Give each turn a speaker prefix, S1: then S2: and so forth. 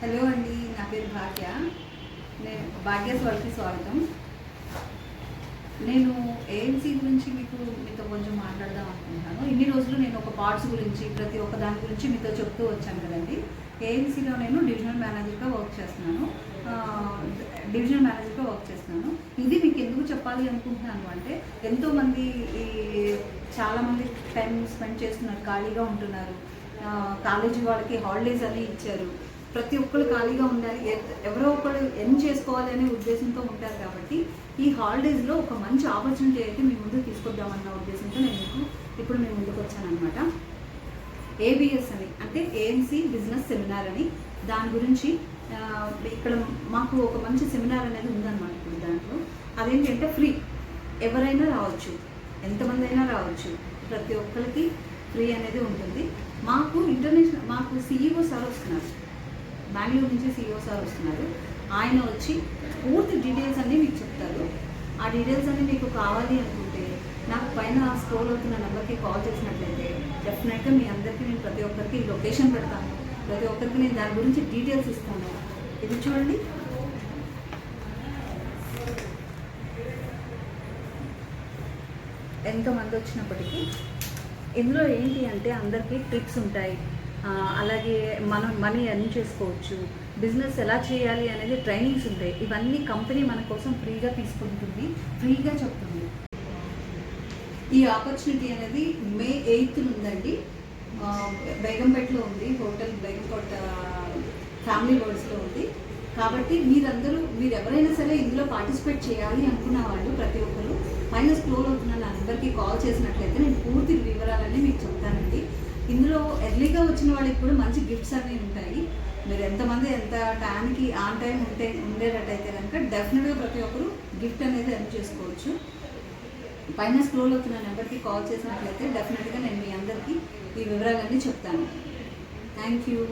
S1: Hello అండి, నా పేరు భాగ్య. నేను భాగ్యస్ వాళ్ళకి స్వాగతం. నేను ఏఎంసీ గురించి మీతో కొంచెం మాట్లాడదాం అనుకుంటున్నాను. ఇన్ని రోజులు నేను ఒక పార్ట్స్ గురించి ప్రతి ఒక్క దాని గురించి మీతో చెప్తూ వచ్చాను కదండి. ఏఎంసీలో నేను డివిజనల్ మేనేజర్గా వర్క్ చేస్తున్నాను. ఇది మీకు ఎందుకు చెప్పాలి అనుకుంటున్నాను అంటే, ఎంతోమంది చాలామంది టైం స్పెండ్ చేస్తున్నారు, ఖాళీగా ఉంటున్నారు. కాలేజీ వాళ్ళకి హాలిడేస్ అని ఇచ్చారు. ప్రతి ఒక్కరు ఖాళీగా ఉండాలి, ఎవరో ఒకరు ఎర్న్ చేసుకోవాలి అనే ఉద్దేశంతో ఉంటారు. కాబట్టి ఈ హాలిడేస్లో ఒక మంచి ఆపర్చునిటీ అయితే మీ ముందుకు తీసుకొద్దామన్న ఉద్దేశంతో నేను ఇప్పుడు మీ ముందుకు వచ్చానమాట. ఏబిఎస్ అని అంటే ఏఎంసీ బిజినెస్ సెమినార్ అని, దాని గురించి ఇక్కడ మాకు ఒక మంచి సెమినార్ అనేది ఉందన్నమాట. ఇప్పుడు దాంట్లో అదేంటంటే ఫ్రీ, ఎవరైనా రావచ్చు, ఎంతమంది అయినా రావచ్చు, ప్రతి ఒక్కరికి ఫ్రీ అనేది ఉంటుంది. మాకు సిఇఓ సార్ వస్తున్నారు, బెంగళూరు నుంచి సిఇఓ సార్ వస్తున్నారు. ఆయన వచ్చి పూర్తి డీటెయిల్స్ అన్నీ మీకు చెప్తారు. ఆ డీటెయిల్స్ అన్నీ మీకు కావాలి అనుకుంటే నాకు పైన స్క్రోల్ అవుతున్న నెంబర్కి కాల్ చేసినట్లయితే డెఫినెట్గా మీ అందరికీ నేను ప్రతి ఒక్కరికి లొకేషన్ పెడతాను, ప్రతి ఒక్కరికి నేను దాని గురించి డీటెయిల్స్ ఇస్తాను. ఇది చూడండి, ఎంతమంది వచ్చినప్పటికీ ఇందులో ఏంటి అంటే అందరికీ ట్రిక్స్ ఉంటాయి. అలాగే మనం మనీ ఎర్న్ చేసుకోవచ్చు, బిజినెస్ ఎలా చేయాలి అనేది ట్రైనింగ్స్ ఉంటాయి. ఇవన్నీ కంపెనీ మన కోసం ఫ్రీగా తీసుకుంటుంది, ఫ్రీగా చెప్తుంది. ఈ ఆపర్చునిటీ అనేది మే 8th ఉందండి. బేగంపేటలో ఉంది, హోటల్ బేగంపేట ఫ్యామిలీ వర్డ్స్లో ఉంది. కాబట్టి మీరు ఎవరైనా సరే ఇందులో పార్టిసిపేట్ చేయాలి అనుకున్న వాళ్ళు ప్రతి ఒక్కరు పైన స్క్రోల్ అవుతున్న నా నెంబర్కి కాల్ చేసినట్లయితే నేను పూర్తి వివరాలన్నీ మీకు చెప్తానండి. ఇందులో ఎర్లీగా వచ్చిన వాళ్ళకి కూడా మంచి గిఫ్ట్స్ అనేవి ఉంటాయి. మీరు ఎంతమంది ఎంత టైంకి ఆన్ టైం ఉండేటట్టయితే కనుక డెఫినెట్గా ప్రతి ఒక్కరు గిఫ్ట్ అనేది ఎర్న్ చేసుకోవచ్చు. పైన స్క్రోల్ అవుతున్న నెంబర్కి కాల్ చేసినట్లయితే డెఫినెట్గా నేను మీ అందరికీ ఈ వివరాలన్నీ చెప్తాను. Thank you.